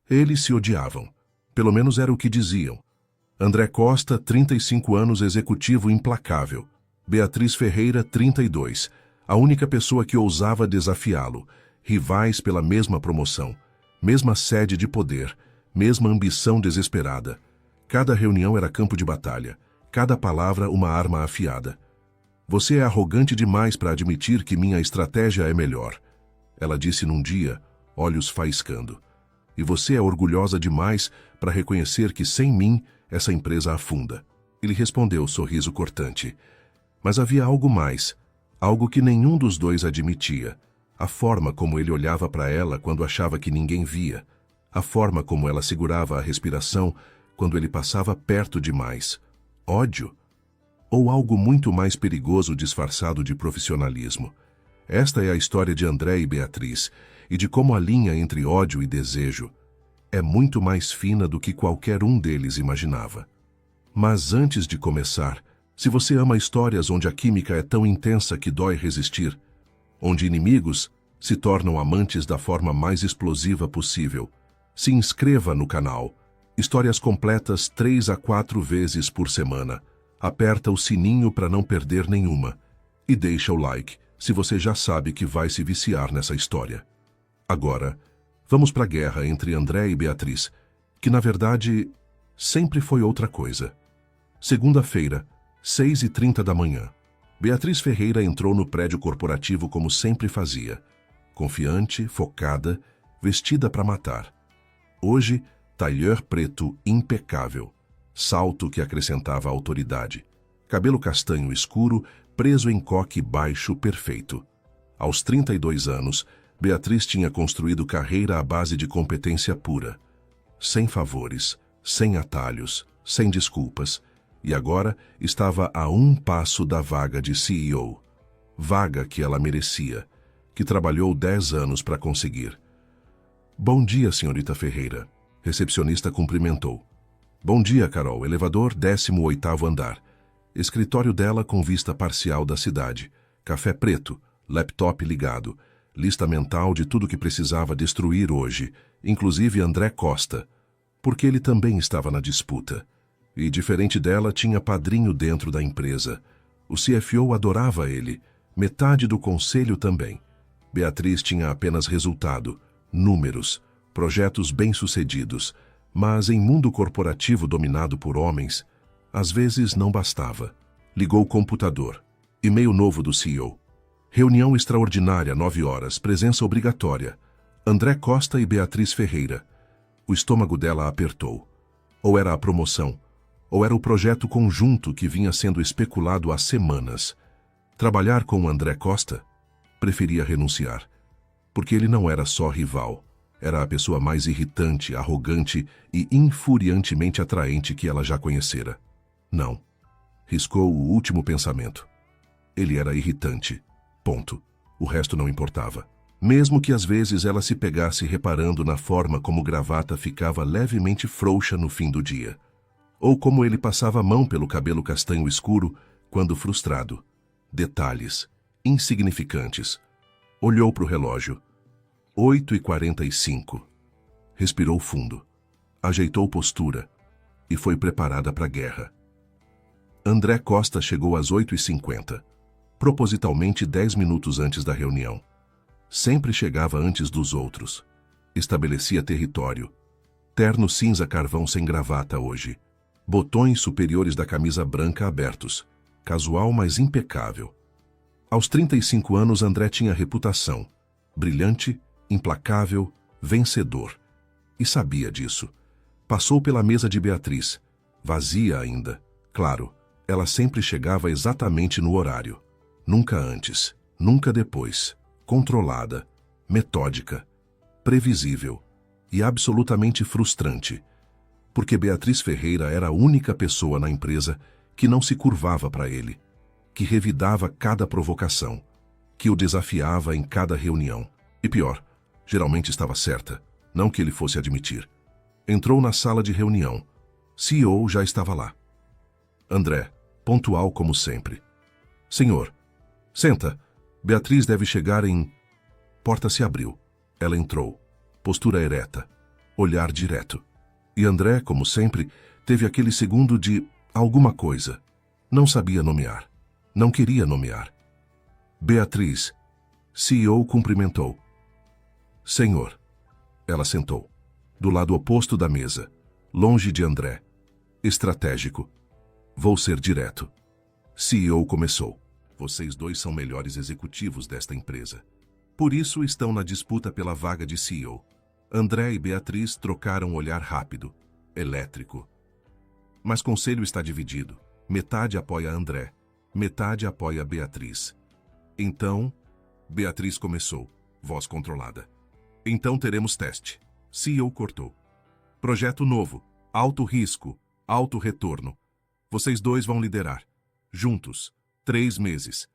Eles se odiavam. Pelo menos era o que diziam. André Costa, 35 anos, executivo implacável. Beatriz Ferreira, 32, a única pessoa que ousava desafiá-lo. Rivais pela mesma promoção, mesma sede de poder, mesma ambição desesperada. Cada reunião era campo de batalha, cada palavra uma arma afiada. Você é arrogante demais para admitir que minha estratégia é melhor, ela disse num dia, olhos faiscando. E você é orgulhosa demais para reconhecer que sem mim essa empresa afunda. Ele respondeu, sorriso cortante. Mas havia algo mais, algo que nenhum dos dois admitia. A forma como ele olhava para ela quando achava que ninguém via. A forma como ela segurava a respiração quando ele passava perto demais. Ódio? Ou algo muito mais perigoso disfarçado de profissionalismo? Esta é a história de André e Beatriz, e de como a linha entre ódio e desejo é muito mais fina do que qualquer um deles imaginava. Mas antes de começar, se você ama histórias onde a química é tão intensa que dói resistir, onde inimigos se tornam amantes da forma mais explosiva possível, se inscreva no canal. Histórias completas 3 a 4 vezes por semana. Aperta o sininho para não perder nenhuma. E deixa o like, se você já sabe que vai se viciar nessa história. Agora, vamos para a guerra entre André e Beatriz, que na verdade sempre foi outra coisa. Segunda-feira, 6h30 da manhã. Beatriz Ferreira entrou no prédio corporativo como sempre fazia. Confiante, focada, vestida para matar. Hoje, tailleur preto impecável. Salto que acrescentava autoridade. Cabelo castanho escuro, preso em coque baixo perfeito. Aos 32 anos, Beatriz tinha construído carreira à base de competência pura. Sem favores, sem atalhos, sem desculpas. E agora estava a um passo da vaga de CEO. Vaga que ela merecia, que trabalhou 10 anos para conseguir. Bom dia, senhorita Ferreira. Recepcionista cumprimentou. Bom dia, Carol. Elevador, 18º andar. Escritório dela com vista parcial da cidade. Café preto, laptop ligado. Lista mental de tudo que precisava destruir hoje, inclusive André Costa, porque ele também estava na disputa. E, diferente dela, tinha padrinho dentro da empresa. O CFO adorava ele, metade do conselho também. Beatriz tinha apenas resultado, números, projetos bem-sucedidos, mas em mundo corporativo dominado por homens, às vezes não bastava. Ligou o computador. E-mail novo do CEO. Reunião extraordinária, 9 horas, presença obrigatória. André Costa e Beatriz Ferreira. O estômago dela apertou. Ou era a promoção, ou era o projeto conjunto que vinha sendo especulado há semanas. Trabalhar com o André Costa? Preferia renunciar. Porque ele não era só rival. Era a pessoa mais irritante, arrogante e infuriantemente atraente que ela já conhecera. Não. Riscou o último pensamento. Ele era irritante. Ponto. O resto não importava. Mesmo que às vezes ela se pegasse reparando na forma como gravata ficava levemente frouxa no fim do dia. Ou como ele passava a mão pelo cabelo castanho escuro quando frustrado. Detalhes. Insignificantes. Olhou para o relógio. 8h45. Respirou fundo. Ajeitou postura. E foi preparada para a guerra. André Costa chegou às 8h50. Propositalmente 10 minutos antes da reunião. Sempre chegava antes dos outros. Estabelecia território. Terno cinza carvão sem gravata hoje. Botões superiores da camisa branca abertos. Casual, mas impecável. Aos 35 anos, André tinha reputação. Brilhante, implacável, vencedor. E sabia disso. Passou pela mesa de Beatriz. Vazia ainda. Claro, ela sempre chegava exatamente no horário. Nunca antes, nunca depois. Controlada, metódica, previsível e absolutamente frustrante. Porque Beatriz Ferreira era a única pessoa na empresa que não se curvava para ele, que revidava cada provocação, que o desafiava em cada reunião. E pior, geralmente estava certa, não que ele fosse admitir. Entrou na sala de reunião. CEO já estava lá. André, pontual como sempre. Senhor, senta. Beatriz deve chegar em... Porta se abriu. Ela entrou. Postura ereta. olhar direto. E André, como sempre, teve aquele segundo de alguma coisa. Não sabia nomear. Não queria nomear. Beatriz, CEO, cumprimentou. Senhor. Ela sentou. Do lado oposto da mesa, longe de André. Estratégico. Vou ser direto. CEO começou. Vocês dois são melhores executivos desta empresa. Por isso estão na disputa pela vaga de CEO. André e Beatriz trocaram um olhar rápido, elétrico. Mas conselho está dividido. Metade apoia André, metade apoia Beatriz. Então, Beatriz começou, voz controlada. Então teremos teste. CEO cortou. Projeto novo, alto risco, alto retorno. Vocês dois vão liderar. Juntos, 3 meses.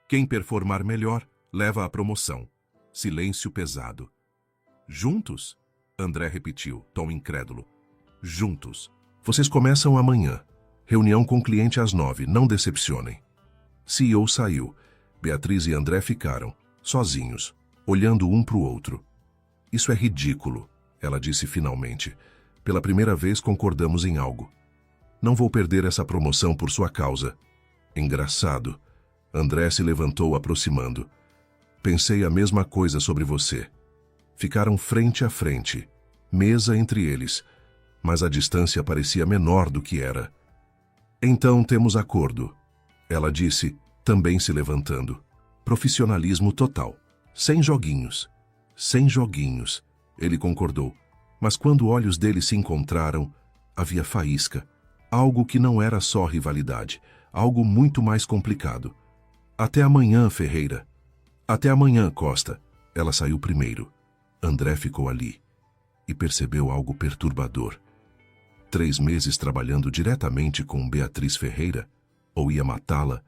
Quem performar melhor, leva a promoção. Silêncio pesado. Juntos? André repetiu, tom incrédulo. Juntos. Vocês começam amanhã. Reunião com cliente às 9, não decepcionem. CEO saiu. Beatriz e André ficaram, sozinhos, olhando um para o outro. Isso é ridículo, ela disse finalmente. Pela primeira vez concordamos em algo. Não vou perder essa promoção por sua causa. Engraçado. André se levantou aproximando. Pensei a mesma coisa sobre você. Ficaram frente a frente, mesa entre eles, mas a distância parecia menor do que era. Então temos acordo, ela disse, também se levantando. Profissionalismo total. Sem joguinhos. Sem joguinhos, ele concordou. Mas quando olhos dele se encontraram, havia faísca. Algo que não era só rivalidade, algo muito mais complicado. Até amanhã, Ferreira. Até amanhã, Costa. Ela saiu primeiro. André ficou ali e percebeu algo perturbador. 3 meses trabalhando diretamente com Beatriz Ferreira, ou ia matá-la,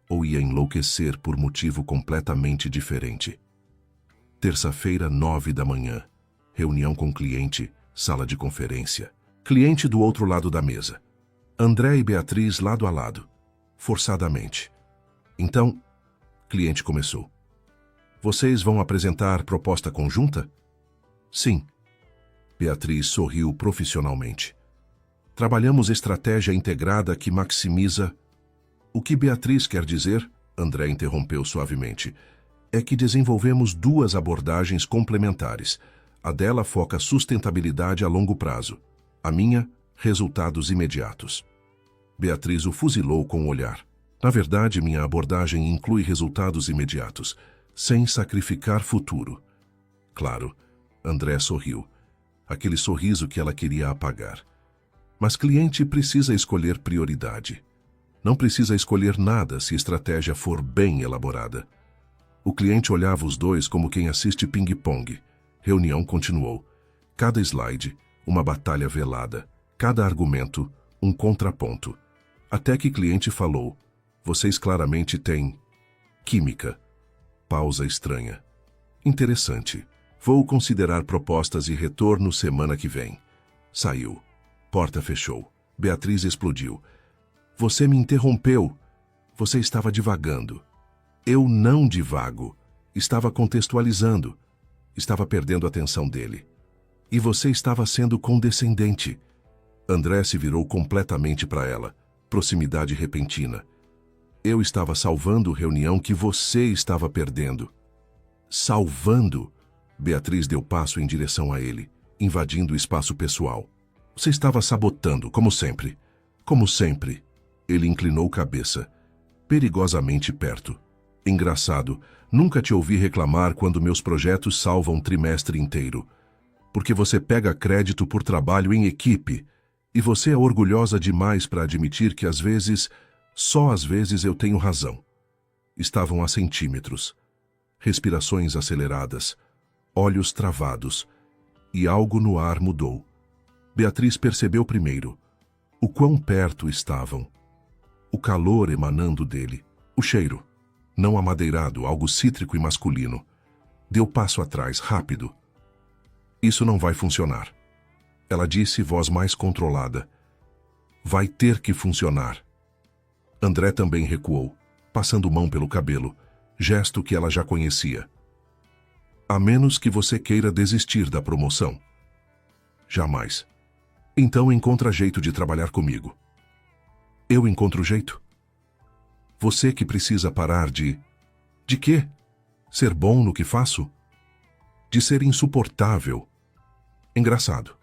ou ia enlouquecer por motivo completamente diferente. Terça-feira, 9 da manhã. Reunião com cliente, sala de conferência. Cliente do outro lado da mesa. André e Beatriz lado a lado, forçadamente. Então, cliente começou. Vocês vão apresentar proposta conjunta? Sim. Beatriz sorriu profissionalmente. Trabalhamos estratégia integrada que maximiza... O que Beatriz quer dizer, André interrompeu suavemente, é que desenvolvemos 2 abordagens complementares. A dela foca sustentabilidade a longo prazo. A minha, resultados imediatos. Beatriz o fuzilou com o olhar. Na verdade, minha abordagem inclui resultados imediatos, sem sacrificar futuro. Claro, André sorriu. Aquele sorriso que ela queria apagar. Mas cliente precisa escolher prioridade. Não precisa escolher nada se a estratégia for bem elaborada. O cliente olhava os dois como quem assiste ping-pong. Reunião continuou. Cada slide, uma batalha velada. Cada argumento, um contraponto. Até que cliente falou, vocês claramente têm química. Pausa estranha. Interessante. Vou considerar propostas e retorno semana que vem. Saiu. Porta fechou. Beatriz explodiu. Você me interrompeu. Você estava divagando. Eu não divago. Estava contextualizando. Estava perdendo a atenção dele. E você estava sendo condescendente. André se virou completamente para ela. Proximidade repentina. Eu estava salvando reunião que você estava perdendo. Salvando? Beatriz deu passo em direção a ele, invadindo o espaço pessoal. Você estava sabotando, como sempre. Como sempre. Ele inclinou cabeça, perigosamente perto. Engraçado, nunca te ouvi reclamar quando meus projetos salvam um trimestre inteiro. Porque você pega crédito por trabalho em equipe, e você é orgulhosa demais para admitir que às vezes, só às vezes eu tenho razão. Estavam a centímetros. Respirações aceleradas, olhos travados, e algo no ar mudou. Beatriz percebeu primeiro o quão perto estavam. O calor emanando dele, o cheiro, não amadeirado, algo cítrico e masculino. Deu passo atrás, rápido. Isso não vai funcionar. Ela disse, voz mais controlada. Vai ter que funcionar. André também recuou, passando mão pelo cabelo, gesto que ela já conhecia. A menos que você queira desistir da promoção. Jamais. Então encontra jeito de trabalhar comigo. Eu encontro jeito? Você que precisa parar de... De quê? Ser bom no que faço? De ser insuportável. Engraçado.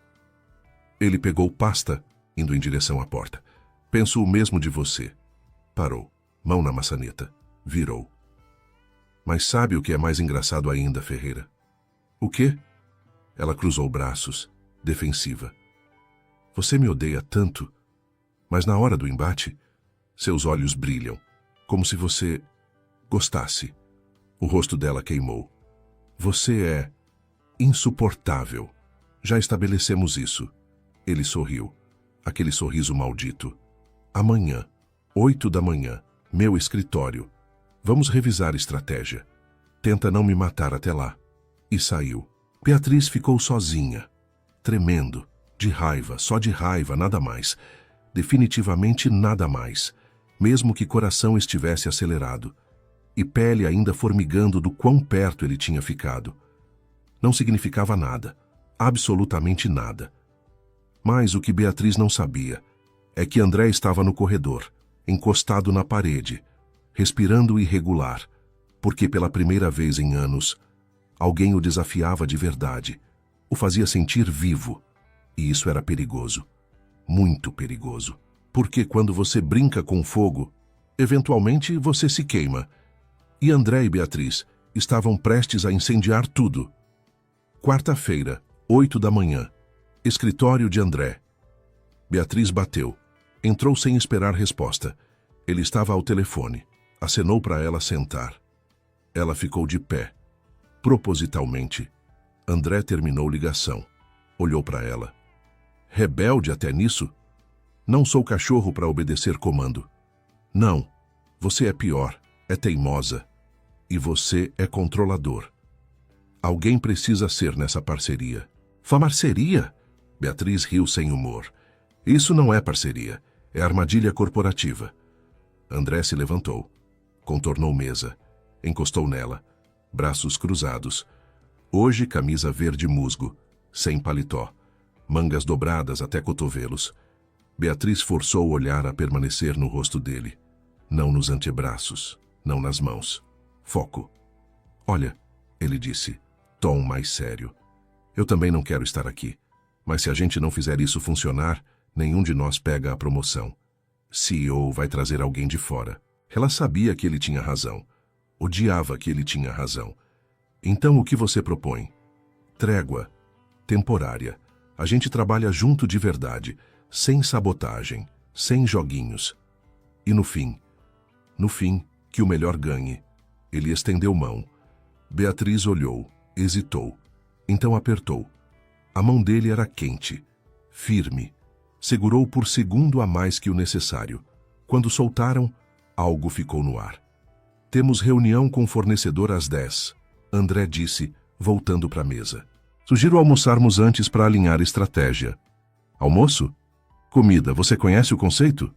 Ele pegou pasta, indo em direção à porta. Penso o mesmo de você. Parou, mão na maçaneta. Virou. Mas sabe o que é mais engraçado ainda, Ferreira? O quê? Ela cruzou braços, defensiva. Você me odeia tanto, mas na hora do embate, seus olhos brilham, como se você gostasse. O rosto dela queimou. Você é insuportável. Já estabelecemos isso. Ele sorriu. Aquele sorriso maldito. Amanhã, 8 da manhã, meu escritório. Vamos revisar estratégia. Tenta não me matar até lá. E saiu. Beatriz ficou sozinha, tremendo, de raiva, só de raiva, nada mais. Definitivamente nada mais, mesmo que coração estivesse acelerado, e pele ainda formigando do quão perto ele tinha ficado. Não significava nada, absolutamente nada. Mas o que Beatriz não sabia é que André estava no corredor, encostado na parede, respirando irregular, porque pela primeira vez em anos, alguém o desafiava de verdade, o fazia sentir vivo, e isso era perigoso, muito perigoso, porque quando você brinca com fogo, eventualmente você se queima, e André e Beatriz estavam prestes a incendiar tudo. Quarta-feira, 8 da manhã, escritório de André. Beatriz bateu, entrou sem esperar resposta. Ele estava ao telefone, acenou para ela sentar. Ela ficou de pé. Propositalmente, André terminou ligação. Olhou para ela. Rebelde até nisso? Não sou cachorro para obedecer comando. Não, você é pior, é teimosa. E você é controlador. Alguém precisa ser nessa parceria. Famarceria? Beatriz riu sem humor. Isso não é parceria, é armadilha corporativa. André se levantou, contornou mesa, encostou nela. Braços cruzados. Hoje camisa verde musgo, sem paletó, mangas dobradas até cotovelos. Beatriz forçou o olhar a permanecer no rosto dele. Não nos antebraços, não nas mãos. Foco. Olha, ele disse, tom mais sério. Eu também não quero estar aqui, mas se a gente não fizer isso funcionar, nenhum de nós pega a promoção. CEO vai trazer alguém de fora. Ela sabia que ele tinha razão. Odiava que ele tinha razão. Então o que você propõe? Trégua. Temporária. A gente trabalha junto de verdade, sem sabotagem, sem joguinhos. E no fim, que o melhor ganhe. Ele estendeu mão. Beatriz olhou, hesitou. Então apertou. A mão dele era quente, firme. Segurou por segundo a mais que o necessário. Quando soltaram, algo ficou no ar. Temos reunião com o fornecedor às 10, André disse, voltando para a mesa. Sugiro almoçarmos antes para alinhar estratégia. Almoço? Comida, você conhece o conceito?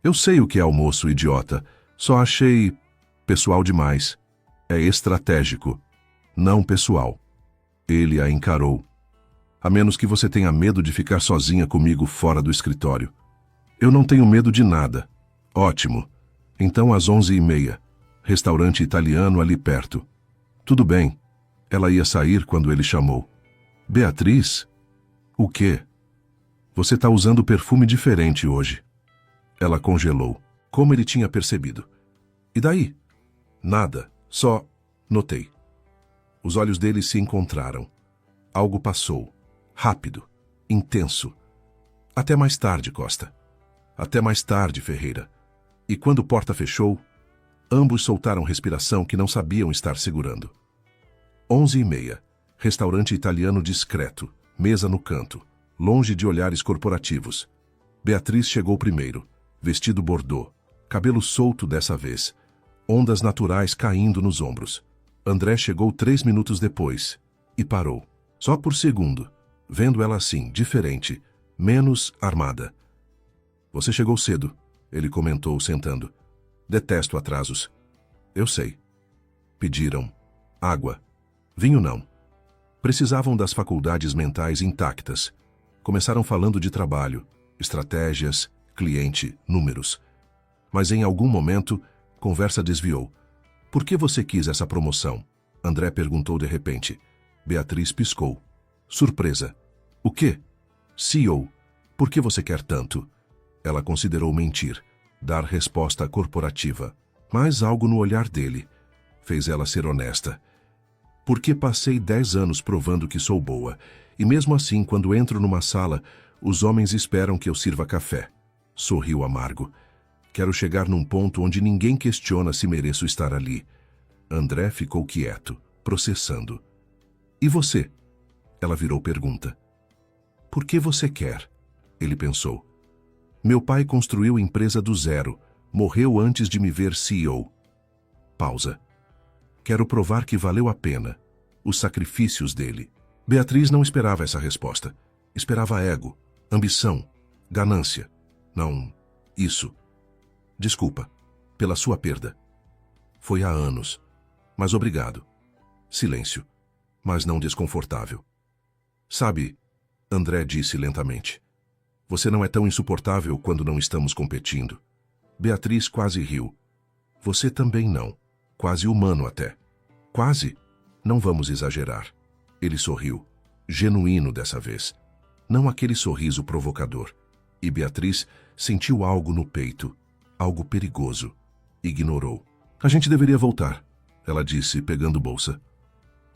Eu sei o que é almoço, idiota. Só achei pessoal demais. É estratégico, não pessoal. Ele a encarou. A menos que você tenha medo de ficar sozinha comigo fora do escritório. Eu não tenho medo de nada. Ótimo. Então às 11h30. Restaurante italiano ali perto. Tudo bem. Ela ia sair quando ele chamou. Beatriz? O quê? Você está usando perfume diferente hoje. Ela congelou, como ele tinha percebido. E daí? Nada, só notei. Os olhos dele se encontraram. Algo passou. Rápido, intenso. Até mais tarde, Costa. Até mais tarde, Ferreira. E quando a porta fechou, ambos soltaram respiração que não sabiam estar segurando. 11h30. Restaurante italiano discreto, mesa no canto, longe de olhares corporativos. Beatriz chegou primeiro, vestido bordô, cabelo solto dessa vez, ondas naturais caindo nos ombros. André chegou 3 minutos depois e parou, só por segundo, vendo ela assim, diferente, menos armada. Você chegou cedo, ele comentou, sentando. Detesto atrasos. Eu sei. Pediram água. Vinho não. Precisavam das faculdades mentais intactas. Começaram falando de trabalho, estratégias, cliente, números. Mas em algum momento, conversa desviou. Por que você quis essa promoção? André perguntou de repente. Beatriz piscou. Surpresa. O quê? CEO. Por que você quer tanto? Ela considerou mentir, dar resposta corporativa. Mas algo no olhar dele fez ela ser honesta. Porque passei 10 anos provando que sou boa, e mesmo assim, quando entro numa sala, os homens esperam que eu sirva café. Sorriu amargo. Quero chegar num ponto onde ninguém questiona se mereço estar ali. André ficou quieto, processando. E você? Ela virou pergunta. Por que você quer? Ele pensou. Meu pai construiu empresa do zero. Morreu antes de me ver CEO. Pausa. Quero provar que valeu a pena. Os sacrifícios dele. Beatriz não esperava essa resposta. Esperava ego, ambição, ganância. Não, isso. Desculpa, pela sua perda. Foi há anos. Mas obrigado. Silêncio, mas não desconfortável. Sabe, André disse lentamente. Você não é tão insuportável quando não estamos competindo. Beatriz quase riu. Você também não. Quase humano até. Quase? Não vamos exagerar. Ele sorriu. Genuíno dessa vez. Não aquele sorriso provocador. E Beatriz sentiu algo no peito. Algo perigoso. Ignorou. A gente deveria voltar, ela disse, pegando bolsa.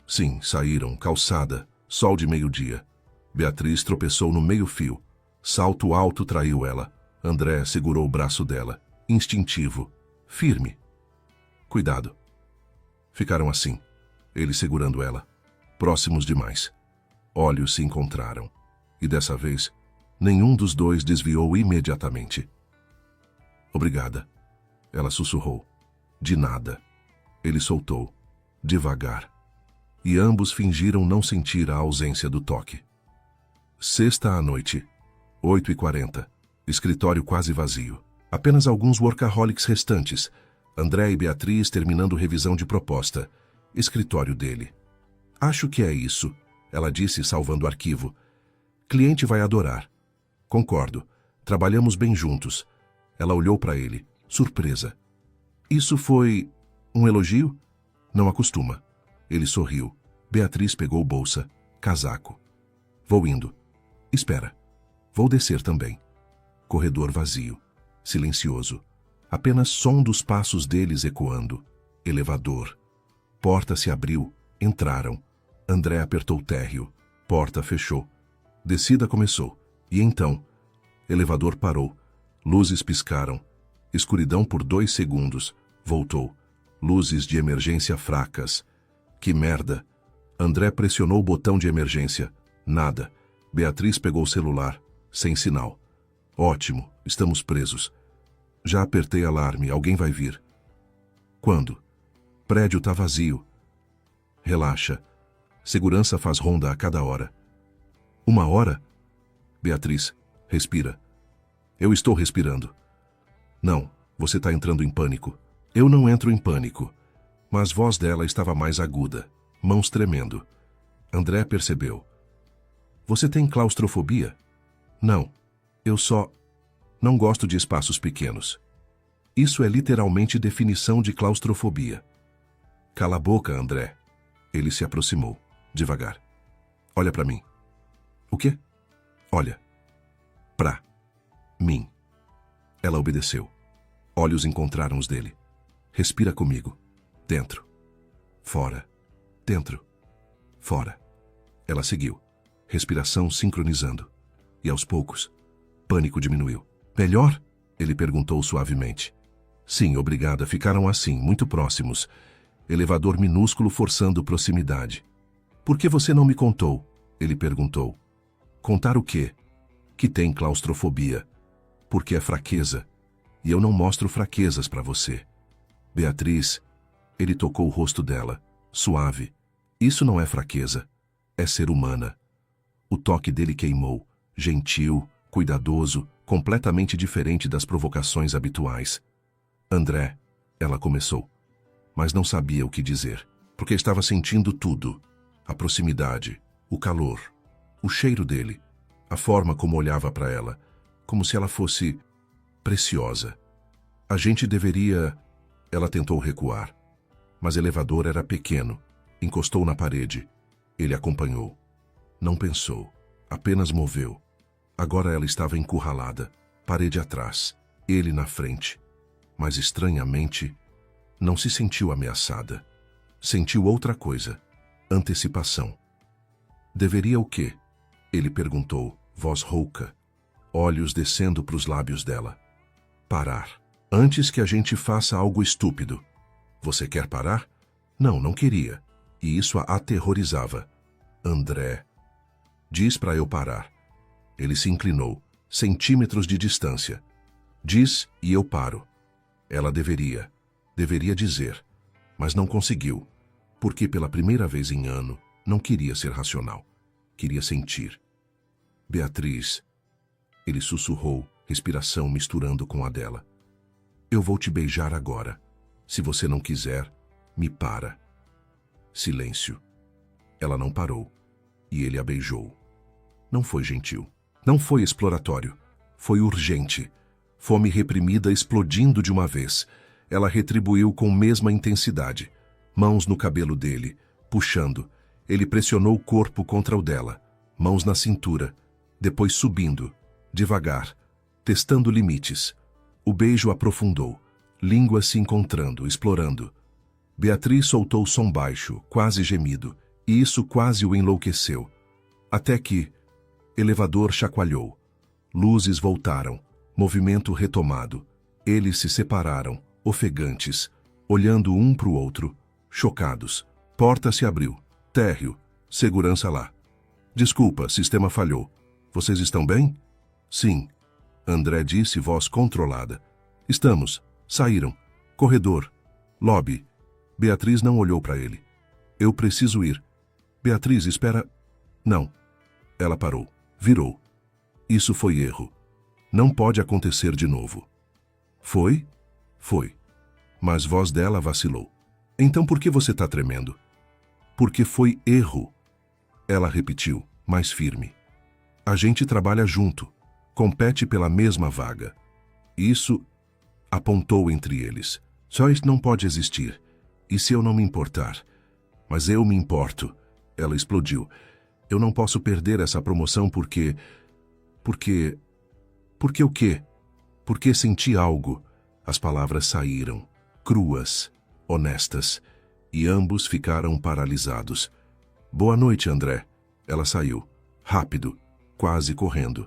Sim, saíram, calçada, sol de meio-dia. Beatriz tropeçou no meio-fio. Salto alto traiu ela. André segurou o braço dela. Instintivo. Firme. Cuidado. Ficaram assim, ele segurando ela. Próximos demais. Olhos se encontraram. E dessa vez, nenhum dos dois desviou imediatamente. Obrigada. Ela sussurrou. De nada. Ele soltou. Devagar. E ambos fingiram não sentir a ausência do toque. Sexta à noite. 8h40. Escritório quase vazio. Apenas alguns workaholics restantes. André e Beatriz terminando revisão de proposta. Escritório dele. Acho que é isso, ela disse, salvando o arquivo. Cliente vai adorar. Concordo. Trabalhamos bem juntos. Ela olhou para ele, surpresa. Isso foi um elogio? Não acostuma. Ele sorriu. Beatriz pegou bolsa, casaco. Vou indo. Espera. Vou descer também. Corredor vazio. Silencioso. Apenas som dos passos deles ecoando. Elevador. Porta se abriu. Entraram. André apertou o térreo. Porta fechou. Descida começou. E então? Elevador parou. Luzes piscaram. Escuridão por 2 segundos. Voltou. Luzes de emergência fracas. Que merda! André pressionou o botão de emergência. Nada. Beatriz pegou o celular. Sem sinal. Ótimo, estamos presos. Já apertei alarme, alguém vai vir. Quando? Prédio tá vazio. Relaxa. Segurança faz ronda a cada hora. 1 hora? Beatriz, respira. Eu estou respirando. Não, você tá entrando em pânico. Eu não entro em pânico. Mas a voz dela estava mais aguda, mãos tremendo. André percebeu. Você tem claustrofobia? Não. Eu só não gosto de espaços pequenos. Isso é literalmente definição de claustrofobia. Cala a boca, André. Ele se aproximou, devagar. Olha para mim. O quê? Olha. Pra mim. Ela obedeceu. Olhos encontraram os dele. Respira comigo. Dentro. Fora. Dentro. Fora. Ela seguiu. Respiração sincronizando. E aos poucos, pânico diminuiu. Melhor? Ele perguntou suavemente. Sim, obrigada. Ficaram assim, muito próximos. Elevador minúsculo forçando proximidade. Por que você não me contou? Ele perguntou. Contar o quê? Que tem claustrofobia. Porque é fraqueza. E eu não mostro fraquezas para você. Beatriz, ele tocou o rosto dela, suave. Isso não é fraqueza. É ser humana. O toque dele queimou, gentil, cuidadoso, completamente diferente das provocações habituais. André, ela começou, mas não sabia o que dizer, porque estava sentindo tudo. A proximidade, o calor, o cheiro dele, A forma como olhava para ela, como se ela fosse preciosa. A gente deveria... Ela tentou recuar, mas o elevador era pequeno. Encostou na parede. Ele acompanhou. Não pensou, apenas moveu. Agora ela estava encurralada, parede atrás, ele na frente. Mas estranhamente, não se sentiu ameaçada. Sentiu outra coisa, antecipação. Deveria o quê? Ele perguntou, voz rouca, olhos descendo para os lábios dela. Parar. Antes que a gente faça algo estúpido. Você quer parar? Não, não queria. E isso a aterrorizava. André. Diz para eu parar. Ele se inclinou, centímetros de distância. Diz e eu paro. Ela deveria dizer, mas não conseguiu, porque pela primeira vez em ano não queria ser racional, queria sentir. Beatriz, ele sussurrou, respiração misturando com a dela. Eu vou te beijar agora. Se você não quiser, me para. Silêncio. Ela não parou, e ele a beijou. Não foi gentil, não foi exploratório, foi urgente. Fome reprimida explodindo de uma vez. Ela retribuiu com mesma intensidade. Mãos no cabelo dele, puxando. Ele pressionou o corpo contra o dela. Mãos na cintura. Depois subindo, devagar, testando limites. O beijo aprofundou. Línguas se encontrando, explorando. Beatriz soltou som baixo, quase gemido, e isso quase o enlouqueceu. Até que... Elevador chacoalhou. Luzes voltaram. Movimento retomado. Eles se separaram, ofegantes, olhando um para o outro, chocados. Porta se abriu. Térreo. Segurança lá. Desculpa, sistema falhou. Vocês estão bem? Sim. André disse, voz controlada. Estamos. Saíram. Corredor. Lobby. Beatriz não olhou para ele. Eu preciso ir. Beatriz, espera... Não. Ela parou. Virou. Isso foi erro. Não pode acontecer de novo. Foi? Foi. Mas voz dela vacilou. Então por que você está tremendo? Porque foi erro. Ela repetiu, mais firme. A gente trabalha junto. Compete pela mesma vaga. Isso... Apontou entre eles. Só isso não pode existir. E se eu não me importar? Mas eu me importo. Ela explodiu. Eu não posso perder essa promoção porque... Porque o quê? Porque senti algo. As palavras saíram, cruas, honestas, e ambos ficaram paralisados. Boa noite, André. Ela saiu, rápido, quase correndo.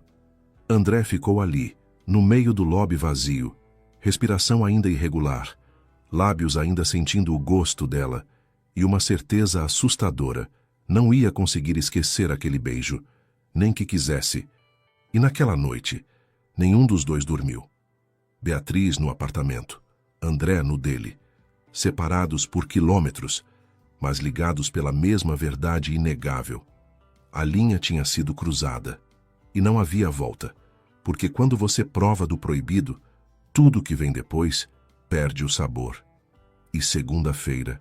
André ficou ali, no meio do lobby vazio, respiração ainda irregular, lábios ainda sentindo o gosto dela, e uma certeza assustadora. Não ia conseguir esquecer aquele beijo, nem que quisesse. E naquela noite, nenhum dos dois dormiu. Beatriz no apartamento, André no dele, separados por quilômetros, mas ligados pela mesma verdade inegável. A linha tinha sido cruzada, e não havia volta, porque quando você prova do proibido, tudo que vem depois perde o sabor. E segunda-feira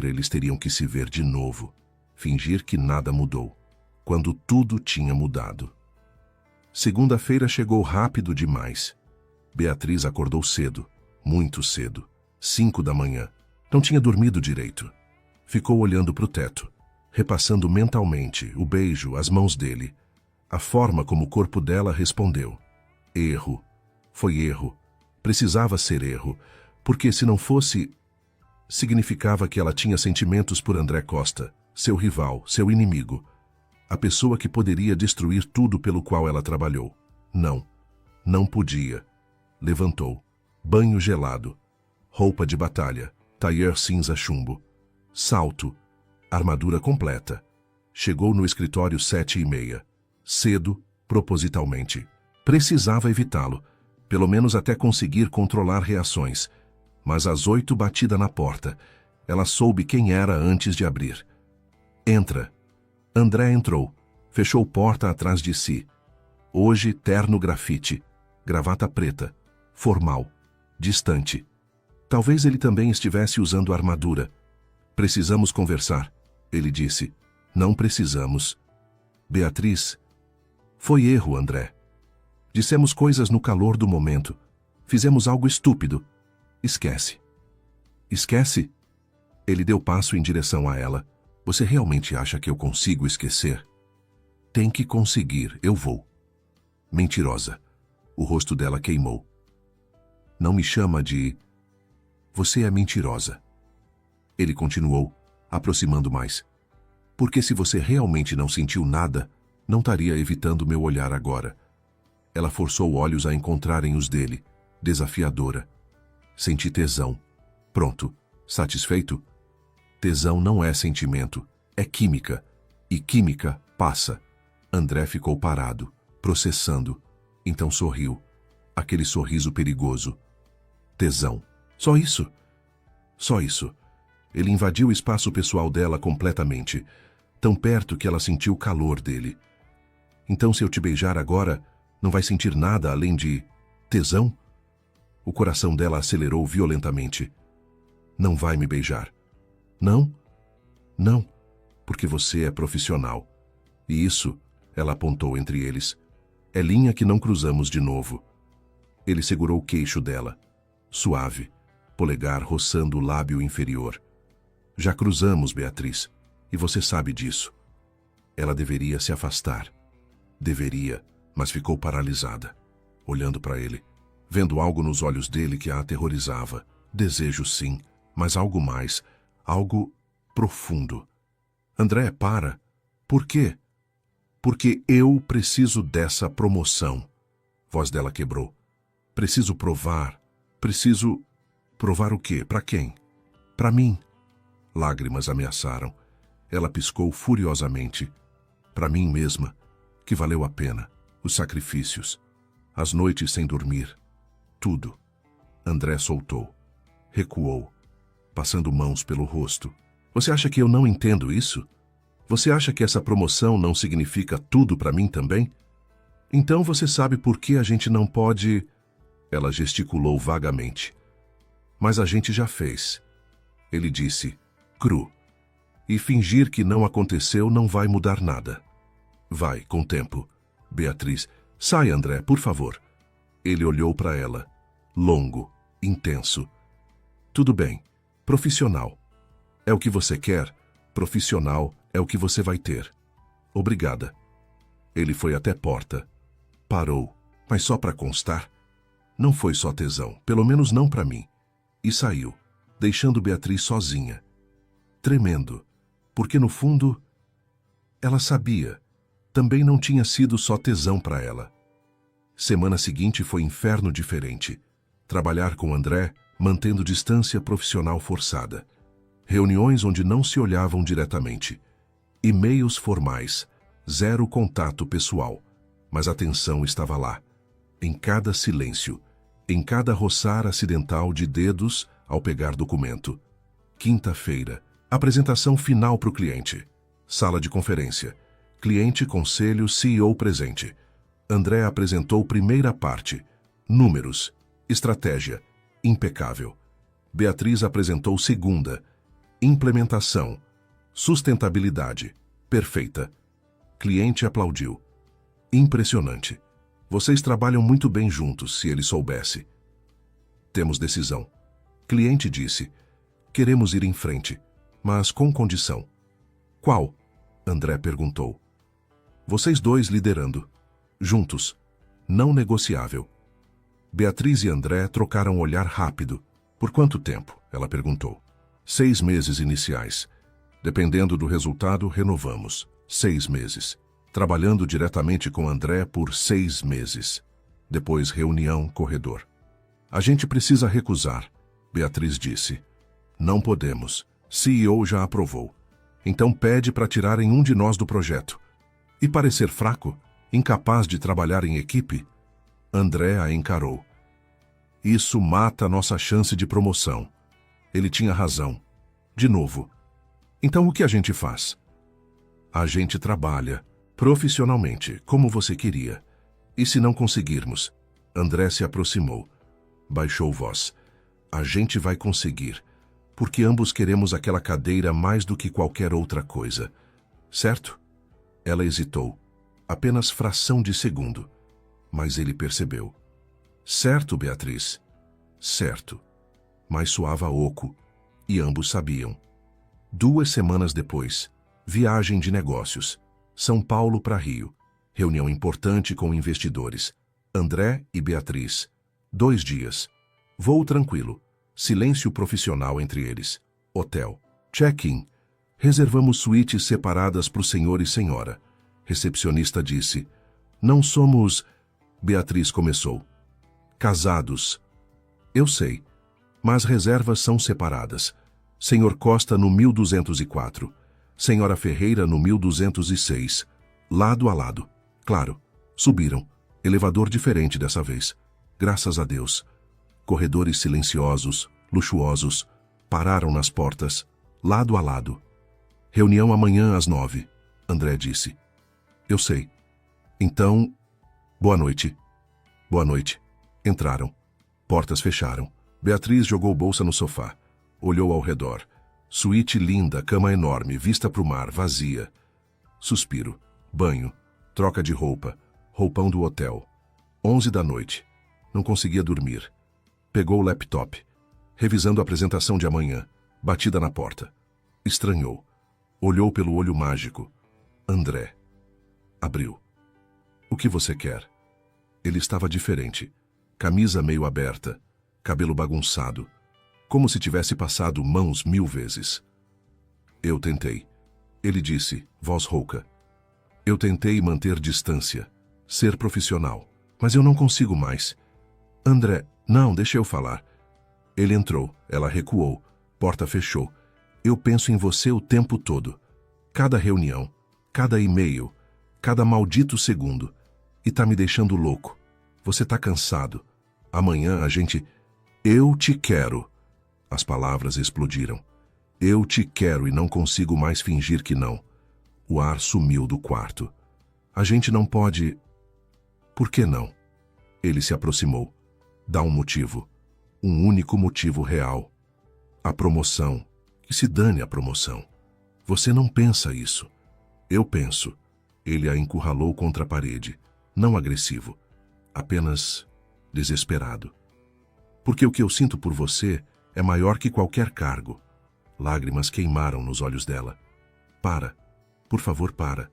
eles teriam que se ver de novo, fingir que nada mudou, quando tudo tinha mudado. Segunda-feira chegou rápido demais. Beatriz acordou cedo, muito cedo, 5 da manhã. Não tinha dormido direito. Ficou olhando para o teto, repassando mentalmente o beijo, as mãos dele, a forma como o corpo dela respondeu. Erro. Foi erro. Precisava ser erro, porque se não fosse, significava que ela tinha sentimentos por André Costa, seu rival, seu inimigo, a pessoa que poderia destruir tudo pelo qual ela trabalhou. Não. Não podia. Levantou. Banho gelado. Roupa de batalha. Tailleur cinza chumbo. Salto. Armadura completa. Chegou no escritório 7h30. Cedo, propositalmente. Precisava evitá-lo, pelo menos até conseguir controlar reações. Mas às 8 batida na porta. Ela soube quem era antes de abrir. Entra. André entrou. Fechou porta atrás de si. Hoje, terno grafite. Gravata preta. Formal. Distante. Talvez ele também estivesse usando armadura. Precisamos conversar, ele disse. Não precisamos. Beatriz, Foi erro, André. Dissemos coisas no calor do momento. Fizemos algo estúpido. Esquece. Esquece? Ele deu passo em direção a ela. Você realmente acha que eu consigo esquecer? Tem que conseguir, eu vou. Mentirosa. O rosto dela queimou. Não me chama de... Você é mentirosa. Ele continuou, aproximando mais. Porque se você realmente não sentiu nada, não estaria evitando meu olhar agora. Ela forçou olhos a encontrarem os dele, desafiadora. Senti tesão. Pronto. Satisfeito? Tesão não é sentimento, é química. E química passa. André ficou parado, processando. Então sorriu. Aquele sorriso perigoso. Tesão. Só isso? Só isso. Ele invadiu o espaço pessoal dela completamente, tão perto que ela sentiu o calor dele. Então se eu te beijar agora, não vai sentir nada além de tesão? O coração dela acelerou violentamente. Não vai me beijar. Não? Não, porque você é profissional. E isso, ela apontou entre eles, é linha que não cruzamos de novo. Ele segurou o queixo dela, suave, polegar roçando o lábio inferior. Já cruzamos, Beatriz, e você sabe disso. Ela deveria se afastar. Deveria, mas ficou paralisada, olhando para ele, vendo algo nos olhos dele que a aterrorizava. Desejo sim, mas algo mais, algo profundo. André, para. Por quê? Porque eu preciso dessa promoção. Voz dela quebrou. Preciso provar. Preciso... Provar o quê? Para quem? Para mim. Lágrimas ameaçaram. Ela piscou furiosamente. Para mim mesma, que valeu a pena. Os sacrifícios. As noites sem dormir. Tudo. André soltou. Recuou, passando mãos pelo rosto. Você acha que eu não entendo isso? Você acha que essa promoção não significa tudo para mim também? Então você sabe por que a gente não pode... Ela gesticulou vagamente. Mas a gente já fez. Ele disse, cru. E fingir que não aconteceu não vai mudar nada. Vai, com tempo. Beatriz, sai, André, por favor. Ele olhou para ela, longo, intenso. Tudo bem, profissional. É o que você quer, profissional é o que você vai ter. Obrigada. Ele foi até a porta. Parou, mas só para constar. Não foi só tesão, pelo menos não para mim. E saiu, deixando Beatriz sozinha. Tremendo, porque no fundo, ela sabia. Também não tinha sido só tesão para ela. Semana seguinte foi inferno diferente. Trabalhar com André, mantendo distância profissional forçada. Reuniões onde não se olhavam diretamente. E-mails formais, zero contato pessoal. Mas a tensão estava lá. Em cada silêncio, em cada roçar acidental de dedos ao pegar documento. Quinta-feira, apresentação final para o cliente. Sala de conferência. Cliente, conselho, CEO presente. André apresentou primeira parte. Números. Estratégia. Impecável. Beatriz apresentou segunda. Implementação. Sustentabilidade. Perfeita. Cliente aplaudiu. Impressionante. Vocês trabalham muito bem juntos, se ele soubesse. Temos decisão. Cliente disse. Queremos ir em frente, mas com condição. Qual? André perguntou. Vocês dois liderando. Juntos. Não negociável. Beatriz e André trocaram um olhar rápido. Por quanto tempo? Ela perguntou. 6 meses iniciais. Dependendo do resultado, renovamos. 6 meses. Trabalhando diretamente com André por 6 meses. Depois reunião, corredor. A gente precisa recusar, Beatriz disse. Não podemos. CEO já aprovou. Então pede para tirarem um de nós do projeto. E parecer fraco, incapaz de trabalhar em equipe? André a encarou. Isso mata nossa chance de promoção. Ele tinha razão. De novo. Então o que a gente faz? A gente trabalha. Profissionalmente, como você queria. E se não conseguirmos? André se aproximou. Baixou voz. A gente vai conseguir. Porque ambos queremos aquela cadeira mais do que qualquer outra coisa. Certo? Ela hesitou. apenas fração de segundo. Mas ele percebeu. Certo, Beatriz. Certo. Mas soava oco, e ambos sabiam. 2 semanas depois, viagem de negócios. São Paulo para Rio. Reunião importante com investidores. André e Beatriz. 2 dias. Voo tranquilo. Silêncio profissional entre eles. Hotel. Check-in. Reservamos suítes separadas para o senhor e senhora. Recepcionista disse. Não somos... Beatriz começou. Casados. Eu sei. Mas reservas são separadas. Senhor Costa no 1204. Senhora Ferreira no 1206. Lado a lado. Claro. Subiram. Elevador diferente dessa vez. Graças a Deus. Corredores silenciosos, luxuosos. Pararam nas portas. Lado a lado. Reunião amanhã às 9. André disse. Eu sei. Então... Boa noite. Boa noite. Entraram. Portas fecharam. Beatriz jogou bolsa no sofá. Olhou ao redor. Suíte linda, cama enorme, vista para o mar, vazia. Suspiro. Banho. Troca de roupa. Roupão do hotel. 11 da noite. Não conseguia dormir. Pegou o laptop. Revisando a apresentação de amanhã. Batida na porta. Estranhou. Olhou pelo olho mágico. André. Abriu. O que você quer? Ele estava diferente. Camisa meio aberta. Cabelo bagunçado. Como se tivesse passado mãos 1000 vezes. Eu tentei. Ele disse, voz rouca. Eu tentei manter distância. Ser profissional. Mas eu não consigo mais. André, não, deixa eu falar. Ele entrou. Ela recuou. Porta fechou. Eu penso em você o tempo todo. Cada reunião. Cada e-mail. Cada maldito segundo. E tá me deixando louco. Você tá cansado. Amanhã a gente... Eu te quero. As palavras explodiram. Eu te quero e não consigo mais fingir que não. O ar sumiu do quarto. A gente não pode... Por que não? Ele se aproximou. Dá um motivo. Um único motivo real. A promoção. Que se dane a promoção. Você não pensa isso. Eu penso. Ele a encurralou contra a parede. Não agressivo. Apenas desesperado. Porque o que eu sinto por você é maior que qualquer cargo. Lágrimas queimaram nos olhos dela. Para. Por favor, para.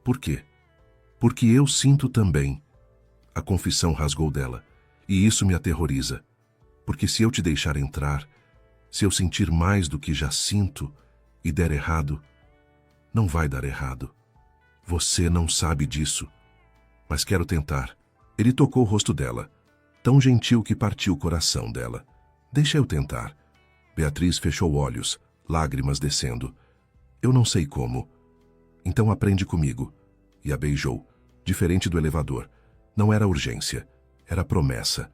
Por quê? Porque eu sinto também. A confissão rasgou dela. E isso me aterroriza. Porque se eu te deixar entrar, se eu sentir mais do que já sinto e der errado, não vai dar errado. Você não sabe disso. Mas quero tentar. Ele tocou o rosto dela. Tão gentil que partiu o coração dela. Deixa eu tentar. Beatriz fechou olhos, lágrimas descendo. Eu não sei como. Então aprende comigo. E a beijou, diferente do elevador. Não era urgência, era promessa.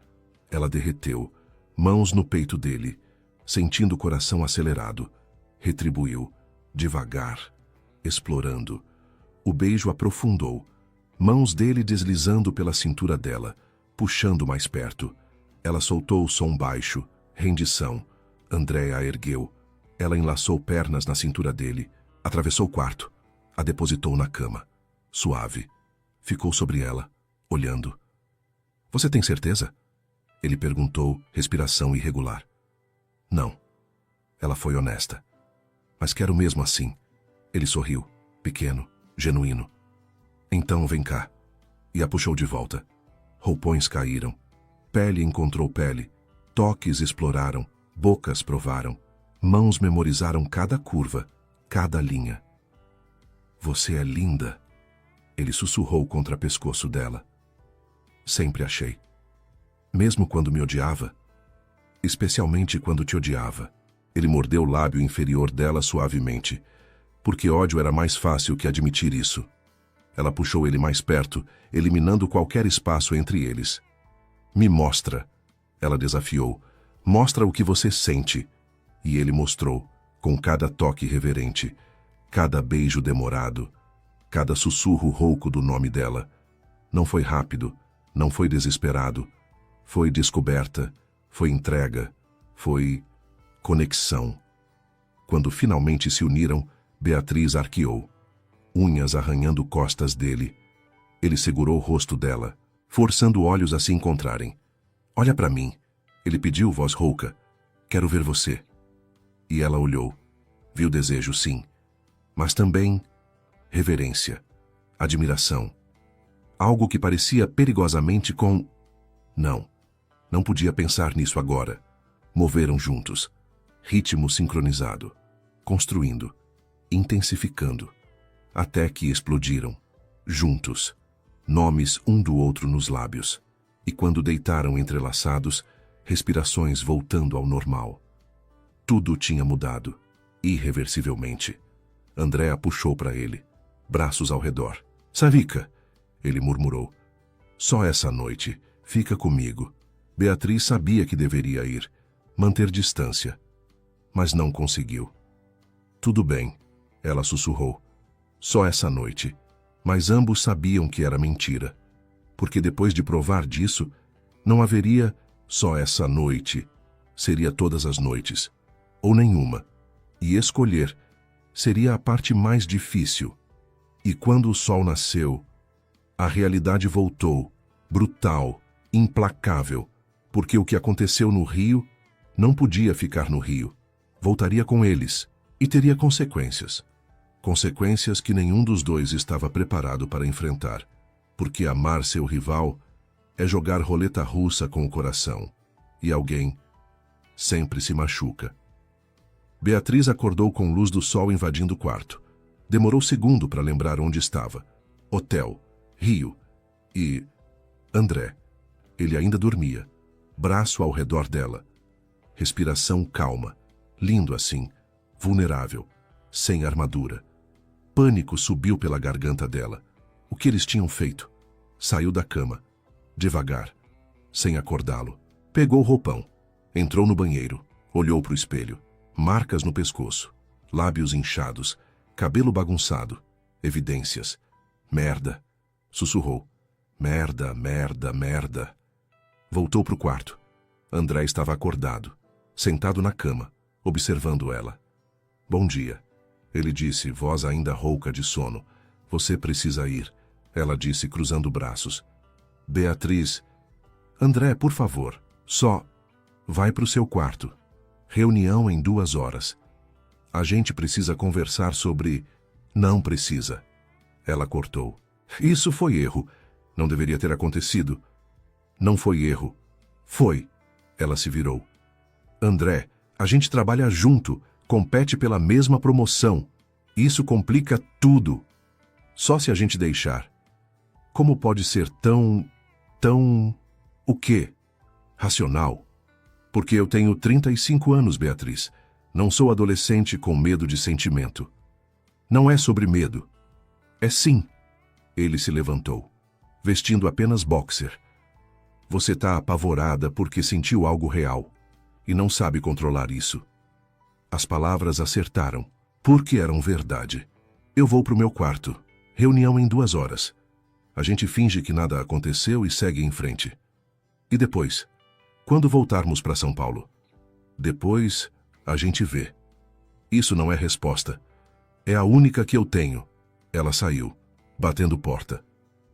Ela derreteu, mãos no peito dele, sentindo o coração acelerado. Retribuiu, devagar, explorando. O beijo aprofundou, mãos dele deslizando pela cintura dela, puxando mais perto. Ela soltou o som baixo, rendição. André a ergueu. Ela enlaçou pernas na cintura dele, atravessou o quarto, a depositou na cama. Suave. Ficou sobre ela, olhando. Você tem certeza? Ele perguntou, respiração irregular. Não. Ela foi honesta. Mas quero mesmo assim. Ele sorriu, pequeno, genuíno. Então vem cá. E a puxou de volta. Roupões caíram. Pele encontrou pele. Toques exploraram. Bocas provaram. Mãos memorizaram cada curva, cada linha. Você é linda. Ele sussurrou contra o pescoço dela. Sempre achei. Mesmo quando me odiava. Especialmente quando te odiava. Ele mordeu o lábio inferior dela suavemente. Porque ódio era mais fácil que admitir isso. Ela puxou ele mais perto, eliminando qualquer espaço entre eles. Me mostra. Ela desafiou. Mostra o que você sente. E ele mostrou, com cada toque reverente, cada beijo demorado, cada sussurro rouco do nome dela. Não foi rápido, não foi desesperado. Foi descoberta, foi entrega, foi conexão. Quando finalmente se uniram, Beatriz arqueou, unhas arranhando costas dele, Ele segurou o rosto dela, forçando olhos a se encontrarem. Olha para mim, ele pediu, voz rouca. Quero ver você. E ela olhou. Viu desejo, sim, mas também reverência, admiração. Algo que parecia perigosamente com... Não podia pensar nisso agora. Moveram juntos, ritmo sincronizado, construindo, intensificando, até que explodiram, juntos, nomes um do outro nos lábios, e quando deitaram entrelaçados, respirações voltando ao normal. Tudo tinha mudado, irreversivelmente. André a puxou para ele, braços ao redor. Savica, ele murmurou. Só essa noite, fica comigo. Beatriz sabia que deveria ir, manter distância, mas não conseguiu. Tudo bem, ela sussurrou. Só essa noite. Mas ambos sabiam que era mentira, porque depois de provar disso, não haveria só essa noite. Seria todas as noites, ou nenhuma. E escolher seria a parte mais difícil. E quando o sol nasceu, a realidade voltou, brutal, implacável, porque o que aconteceu no Rio não podia ficar no Rio. Voltaria com eles, e teria consequências. Consequências que nenhum dos dois estava preparado para enfrentar, porque amar seu rival é jogar roleta russa com o coração, e alguém sempre se machuca. Beatriz acordou com luz do sol invadindo o quarto. Demorou segundo para lembrar onde estava. Hotel, Rio e... André. Ele ainda dormia, braço ao redor dela. Respiração calma, lindo assim, vulnerável, sem armadura. Pânico subiu pela garganta dela. O que eles tinham feito? Saiu da cama, devagar, sem acordá-lo. Pegou o roupão, entrou no banheiro, olhou para o espelho. Marcas no pescoço, lábios inchados, cabelo bagunçado, evidências. Merda, sussurrou. Merda, merda, merda. Voltou para o quarto. André estava acordado, sentado na cama, observando ela. Bom dia, ele disse, voz ainda rouca de sono. Você precisa ir, ela disse, cruzando braços. Beatriz. André, por favor, só vai para o seu quarto. Reunião em 2 horas. A gente precisa conversar sobre... Não precisa. Ela cortou. Isso foi erro. Não deveria ter acontecido. Não foi erro. Foi. Ela se virou. André, a gente trabalha junto, compete pela mesma promoção. Isso complica tudo. Só se a gente deixar. Como pode ser tão... O quê? Racional? Porque eu tenho 35 anos, Beatriz. Não sou adolescente com medo de sentimento. Não é sobre medo. É sim. Ele se levantou, vestindo apenas boxer. Você está apavorada porque sentiu algo real e não sabe controlar isso. As palavras acertaram, porque eram verdade. Eu vou para o meu quarto. Reunião em 2 horas. A gente finge que nada aconteceu e segue em frente. E depois? Quando voltarmos para São Paulo? Depois, a gente vê. Isso não é resposta. É a única que eu tenho. Ela saiu, batendo porta.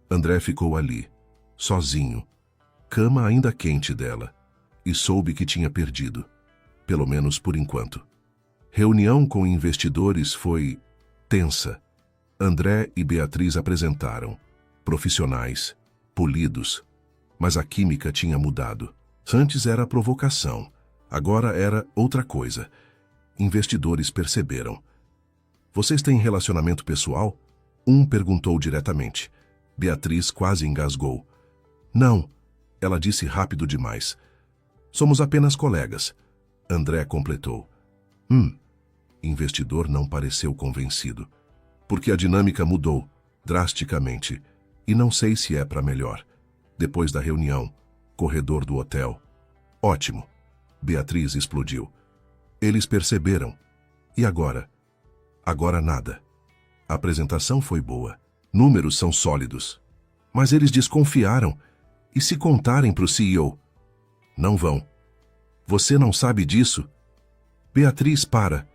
André ficou ali, sozinho. Cama ainda quente dela. E soube que tinha perdido. Pelo menos por enquanto. Reunião com investidores foi tensa. André e Beatriz apresentaram. Profissionais, polidos. Mas a química tinha mudado. Antes era provocação, agora era outra coisa. Investidores perceberam. Vocês têm relacionamento pessoal? Um perguntou diretamente. Beatriz quase engasgou. Não, ela disse rápido demais. Somos apenas colegas. André completou. Investidor não pareceu convencido. Porque a dinâmica mudou, drasticamente. E não sei se é para melhor. Depois da reunião, corredor do hotel. Ótimo. Beatriz explodiu. Eles perceberam. E agora? Agora nada. A apresentação foi boa. Números são sólidos. Mas eles desconfiaram. E se contarem para o CEO? Não vão. Você não sabe disso? Beatriz, para.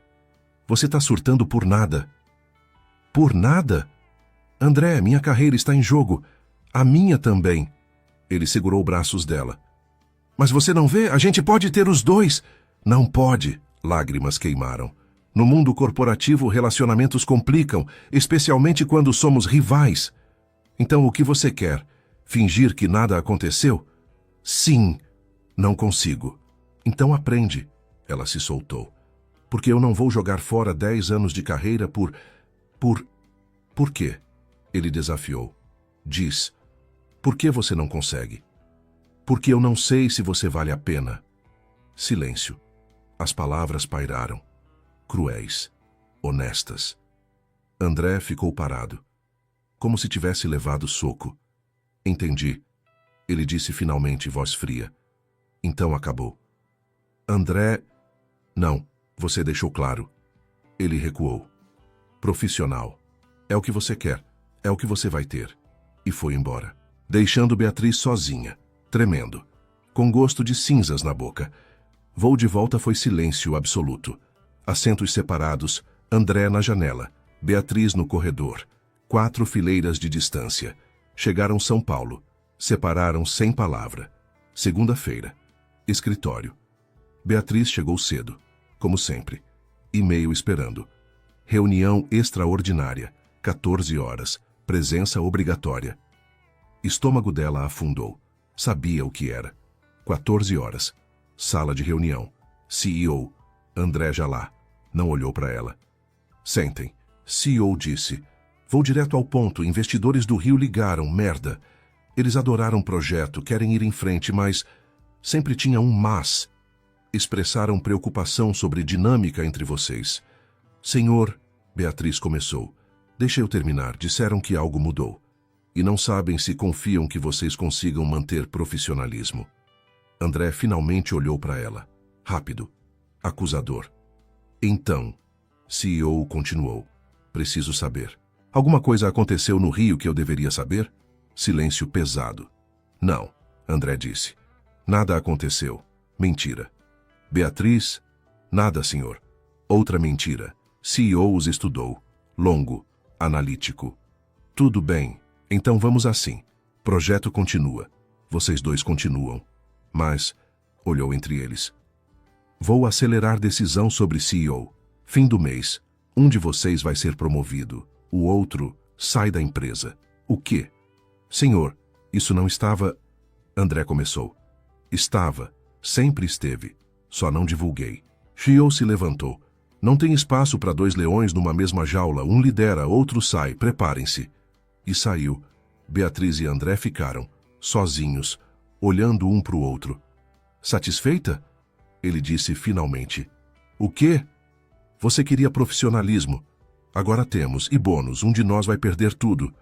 Você está surtando por nada. Por nada? André, minha carreira está em jogo. A minha também. Ele segurou braços dela. Mas você não vê? A gente pode ter os dois. Não pode. Lágrimas queimaram. No mundo corporativo, relacionamentos complicam, especialmente quando somos rivais. Então, o que você quer? Fingir que nada aconteceu? Sim. Não consigo. Então aprende. Ela se soltou. Porque eu não vou jogar fora 10 anos de carreira por quê? Ele desafiou. Diz. Por que você não consegue? Porque eu não sei se você vale a pena. Silêncio. As palavras pairaram. Cruéis. Honestas. André ficou parado. Como se tivesse levado soco. Entendi. Ele disse finalmente, voz fria. Então acabou. André... Não, você deixou claro. Ele recuou. Profissional. É o que você quer. É o que você vai ter. E foi embora. Deixando Beatriz sozinha, tremendo, com gosto de cinzas na boca. Voo de volta foi silêncio absoluto. Assentos separados, André na janela, Beatriz no corredor. 4 fileiras de distância. Chegaram São Paulo. Separaram sem palavra. Segunda-feira. Escritório. Beatriz chegou cedo, como sempre. E-mail esperando. Reunião extraordinária. 14 horas. Presença obrigatória. Estômago dela afundou. Sabia o que era. 14 horas. Sala de reunião. CEO. André já lá. Não olhou para ela. Sentem. CEO disse. Vou direto ao ponto. Investidores do Rio ligaram. Merda. Eles adoraram o projeto. Querem ir em frente, mas... Sempre tinha um mas. Expressaram preocupação sobre dinâmica entre vocês. Senhor... Beatriz começou. Deixa eu terminar. Disseram que algo mudou. E não sabem se confiam que vocês consigam manter profissionalismo. André finalmente olhou para ela. Rápido. Acusador. Então, CEO continuou. Preciso saber. Alguma coisa aconteceu no Rio que eu deveria saber? Silêncio pesado. Não, André disse. Nada aconteceu. Mentira. Beatriz? Nada, senhor. Outra mentira. CEO os estudou. Longo. Analítico. Tudo bem. Então vamos assim. Projeto continua. Vocês dois continuam. Mas, olhou entre eles. Vou acelerar decisão sobre CEO. Fim do mês. Um de vocês vai ser promovido. O outro sai da empresa. O quê? Senhor, isso não estava... André começou. Estava. Sempre esteve. Só não divulguei. CEO se levantou. Não tem espaço para 2 leões numa mesma jaula. Um lidera, outro sai. Preparem-se. E saiu. Beatriz e André ficaram, sozinhos, olhando um para o outro. Satisfeita? Ele disse finalmente. O quê? Você queria profissionalismo. Agora temos, e bônus, um de nós vai perder tudo.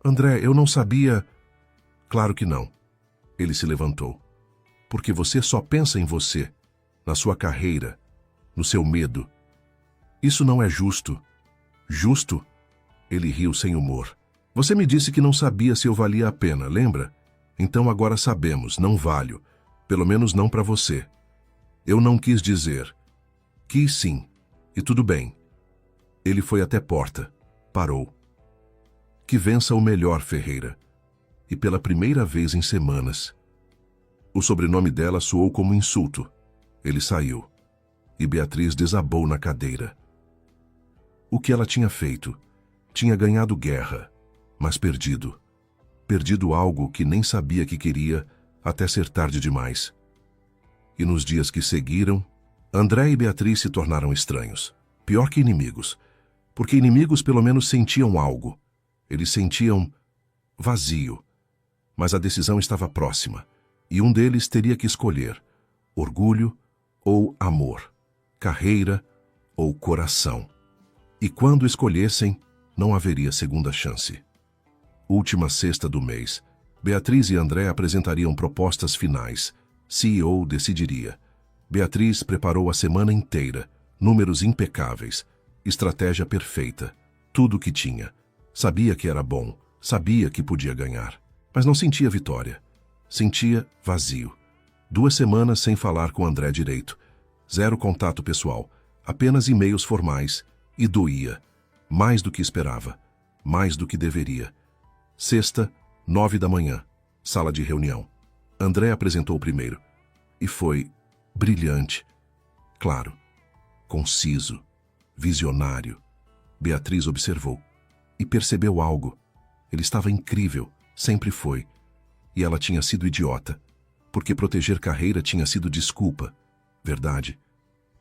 André, eu não sabia... Claro que não. Ele se levantou. Porque você só pensa em você, na sua carreira, no seu medo. Isso não é justo. Justo? Ele riu sem humor. Você me disse que não sabia se eu valia a pena, lembra? Então agora sabemos, não valho. Pelo menos não para você. Eu não quis dizer. Quis sim. E tudo bem. Ele foi até porta. Parou. Que vença o melhor, Ferreira. E pela primeira vez em semanas. O sobrenome dela soou como insulto. Ele saiu. E Beatriz desabou na cadeira. O que ela tinha feito? Tinha ganhado guerra, mas perdido. Perdido algo que nem sabia que queria, até ser tarde demais. E nos dias que seguiram, André e Beatriz se tornaram estranhos. Pior que inimigos. Porque inimigos pelo menos sentiam algo. Eles sentiam vazio. Mas a decisão estava próxima. E um deles teria que escolher orgulho ou amor, carreira ou coração. E quando escolhessem, não haveria segunda chance. Última sexta do mês, Beatriz e André apresentariam propostas finais. CEO decidiria. Beatriz preparou a semana inteira, números impecáveis, estratégia perfeita, tudo o que tinha. Sabia que era bom, sabia que podia ganhar, mas não sentia vitória. Sentia vazio. 2 semanas sem falar com André direito. 0 contato pessoal, apenas e-mails formais, e doía. Mais do que esperava, mais do que deveria. Sexta, 9 da manhã. Sala de reunião. André apresentou primeiro. E foi brilhante. Claro. Conciso. Visionário. Beatriz observou. E percebeu algo. Ele estava incrível. Sempre foi. E ela tinha sido idiota. Porque proteger carreira tinha sido desculpa. Verdade.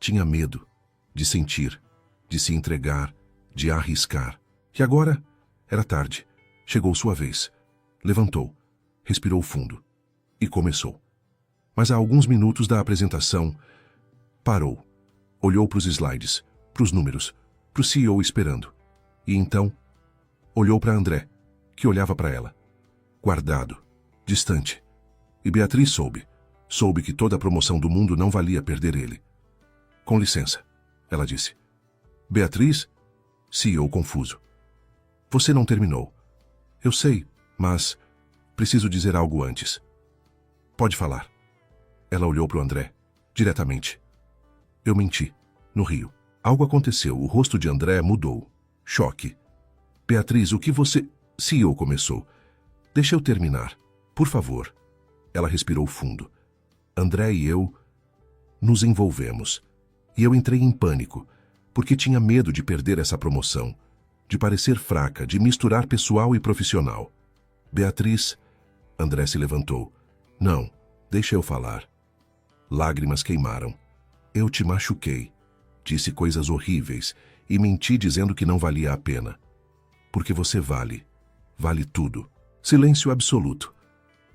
Tinha medo. De sentir. De se entregar. De arriscar. E agora era tarde. Chegou sua vez. Levantou. Respirou fundo. E começou. Mas a alguns minutos da apresentação, parou. Olhou para os slides, para os números, para o CEO esperando. E então, olhou para André, que olhava para ela. Guardado. Distante. E Beatriz soube. Soube que toda a promoção do mundo não valia perder ele. Com licença, ela disse. Beatriz? CEO confuso. Você não terminou. Eu sei, mas preciso dizer algo antes. Pode falar. Ela olhou para o André, diretamente. Eu menti, no Rio. Algo aconteceu, o rosto de André mudou. Choque. Beatriz, o que você... CEO começou. Deixa eu terminar, por favor. Ela respirou fundo. André e eu nos envolvemos. E eu entrei em pânico, porque tinha medo de perder essa promoção, de parecer fraca, de misturar pessoal e profissional. Beatriz... André se levantou. Não, deixa eu falar. Lágrimas queimaram. Eu te machuquei. Disse coisas horríveis e menti dizendo que não valia a pena. Porque você vale. Vale tudo. Silêncio absoluto.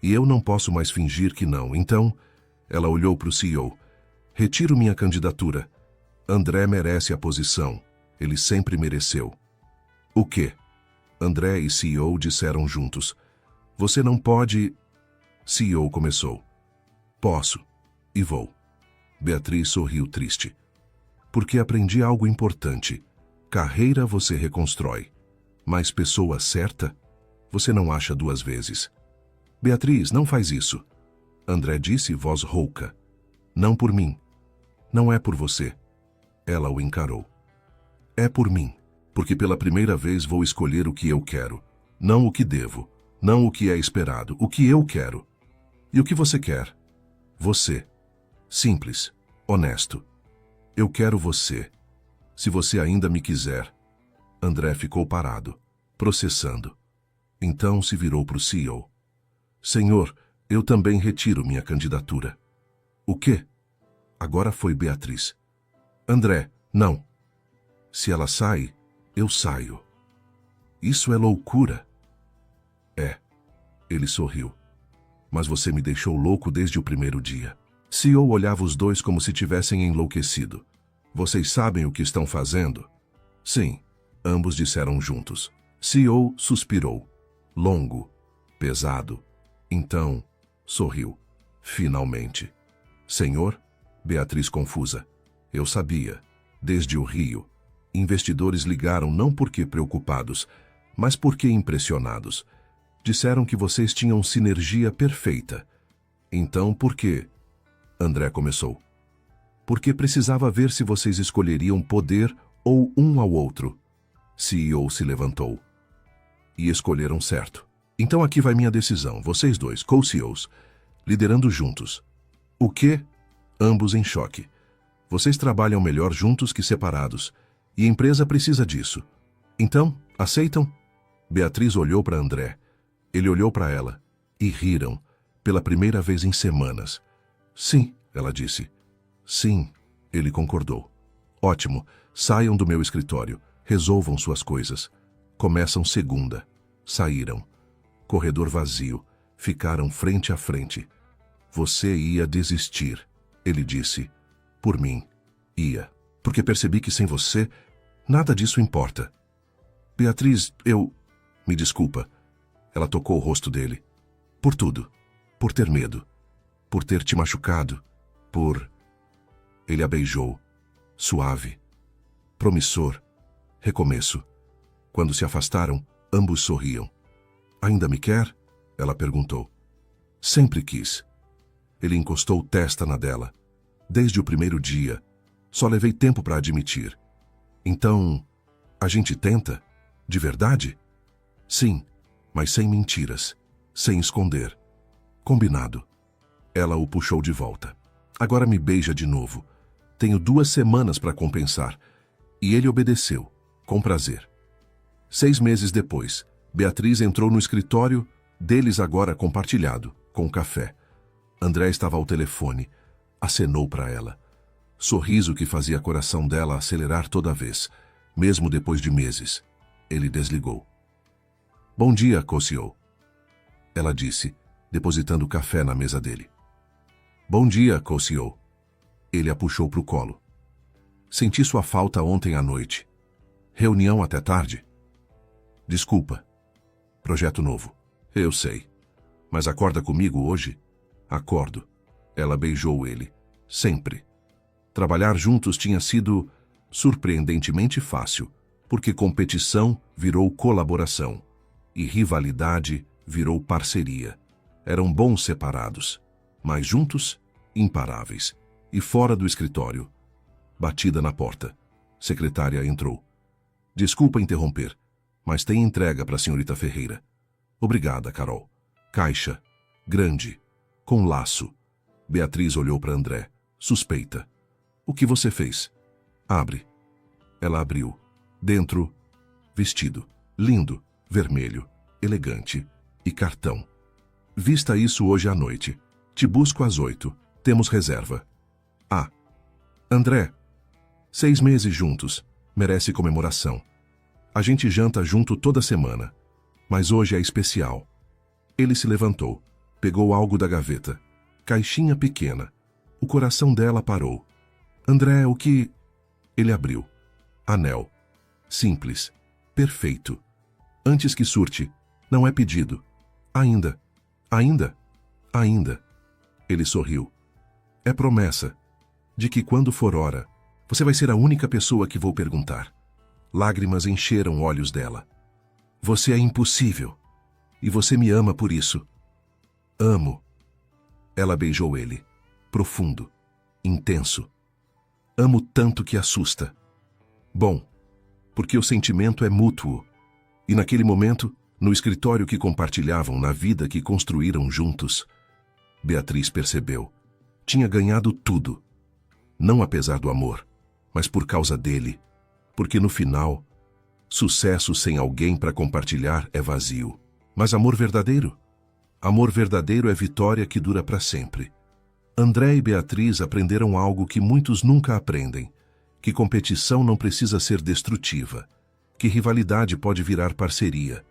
E eu não posso mais fingir que não. Então, ela olhou para o CEO. Retiro minha candidatura. André merece a posição. Ele sempre mereceu. O quê? André e CEO disseram juntos. Você não pode... CEO começou. Posso. E vou. Beatriz sorriu triste. Porque aprendi algo importante. Carreira você reconstrói. Mas pessoa certa, você não acha duas vezes. Beatriz, não faz isso. André disse, voz rouca. Não por mim. Não é por você. Ela o encarou. É por mim. Porque pela primeira vez vou escolher o que eu quero. Não o que devo. Não o que é esperado. O que eu quero. E o que você quer? Você. Simples. Honesto. Eu quero você. Se você ainda me quiser. André ficou parado, processando. Então se virou para o CEO. Senhor, eu também retiro minha candidatura. O quê? Agora foi Beatriz. André, não. Se ela sai, eu saio. Isso é loucura. É. Ele sorriu. Mas você me deixou louco desde o primeiro dia. CEO olhava os dois como se tivessem enlouquecido. Vocês sabem o que estão fazendo? Sim, ambos disseram juntos. CEO suspirou. Longo. Pesado. Então, sorriu. Finalmente. Senhor? Beatriz confusa. Eu sabia. Desde o Rio. Investidores ligaram não porque preocupados, mas porque impressionados. Disseram que vocês tinham sinergia perfeita. Então, por quê? André começou. Porque precisava ver se vocês escolheriam poder ou um ao outro. CEO se levantou. E escolheram certo. Então aqui vai minha decisão. Vocês dois, co-CEOs, liderando juntos. O quê? Ambos em choque. Vocês trabalham melhor juntos que separados. E a empresa precisa disso. Então, aceitam? Beatriz olhou para André. Ele olhou para ela. E riram. Pela primeira vez em semanas. Sim, ela disse. Sim, ele concordou. Ótimo, saiam do meu escritório. Resolvam suas coisas. Começam segunda. Saíram. Corredor vazio. Ficaram frente a frente. Você ia desistir, ele disse. Por mim. Ia. Porque percebi que sem você, nada disso importa. Beatriz, eu... Me desculpa. Ela tocou o rosto dele. Por tudo. Por ter medo. Por ter te machucado. Por... Ele a beijou. Suave. Promissor. Recomeço. Quando se afastaram, ambos sorriam. Ainda me quer? Ela perguntou. Sempre quis. Ele encostou testa na dela. Desde o primeiro dia. Só levei tempo para admitir. Então, a gente tenta? De verdade? Sim, mas sem mentiras. sem esconder. Combinado. Ela o puxou de volta. Agora me beija de novo. Tenho 2 semanas para compensar. E ele obedeceu, com prazer. 6 meses depois, Beatriz entrou no escritório, deles agora compartilhado, com café. André estava ao telefone. Acenou para ela. Sorriso que fazia o coração dela acelerar toda vez, mesmo depois de meses. Ele desligou. Bom dia, co-CEO. Ela disse, depositando café na mesa dele. Bom dia, co-CEO. Ele a puxou para o colo. Senti sua falta ontem à noite. Reunião até tarde? Desculpa. Projeto novo. Eu sei. Mas acorda comigo hoje? Acordo. Ela beijou ele. Sempre. Trabalhar juntos tinha sido surpreendentemente fácil, porque competição virou colaboração e rivalidade virou parceria. Eram bons separados, mas juntos, imparáveis. E fora do escritório. Batida na porta. Secretária entrou. Desculpa interromper, mas tem entrega para a senhorita Ferreira. Obrigada, Carol. Caixa. Grande. Com laço. Beatriz olhou para André. Suspeita. O que você fez? Abre. Ela abriu. Dentro, vestido. Lindo, vermelho, elegante e cartão. Vista isso hoje à noite. Te busco às 8. Temos reserva. Ah. André. 6 meses juntos. Merece comemoração. A gente janta junto toda semana. Mas hoje é especial. Ele se levantou. Pegou algo da gaveta. Caixinha pequena. O coração dela parou. André, o que... Ele abriu. Anel. Simples. Perfeito. Antes que surte. Não é pedido. Ainda. Ainda. Ainda. Ele sorriu. É promessa. De que quando for hora, você vai ser a única pessoa que vou perguntar. Lágrimas encheram olhos dela. Você é impossível. E você me ama por isso. Amo. Ela beijou ele. Profundo. Intenso. Amo tanto que assusta. Bom, porque o sentimento é mútuo. E naquele momento, no escritório que compartilhavam, na vida que construíram juntos, Beatriz percebeu. Tinha ganhado tudo. Não apesar do amor, mas por causa dele. Porque no final, sucesso sem alguém para compartilhar é vazio. Mas amor verdadeiro? Amor verdadeiro é vitória que dura para sempre. André e Beatriz aprenderam algo que muitos nunca aprendem, que competição não precisa ser destrutiva, que rivalidade pode virar parceria,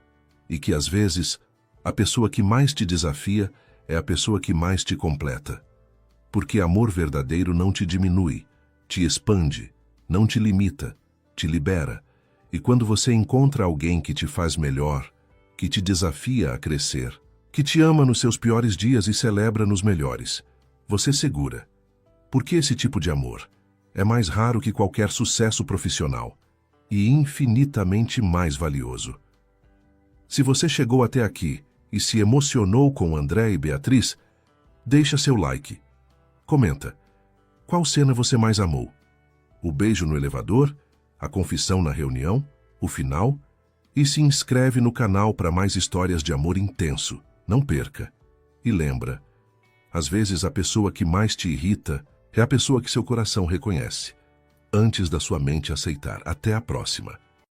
e que às vezes, a pessoa que mais te desafia é a pessoa que mais te completa. Porque amor verdadeiro não te diminui, te expande, não te limita, te libera, e quando você encontra alguém que te faz melhor, que te desafia a crescer, que te ama nos seus piores dias e celebra nos melhores, você segura. Porque esse tipo de amor é mais raro que qualquer sucesso profissional e infinitamente mais valioso. Se você chegou até aqui e se emocionou com André e Beatriz, deixa seu like. Comenta. Qual cena você mais amou? O beijo no elevador? A confissão na reunião? O final? E se inscreve no canal para mais histórias de amor intenso. Não perca. E lembra, às vezes a pessoa que mais te irrita é a pessoa que seu coração reconhece, antes da sua mente aceitar. Até a próxima.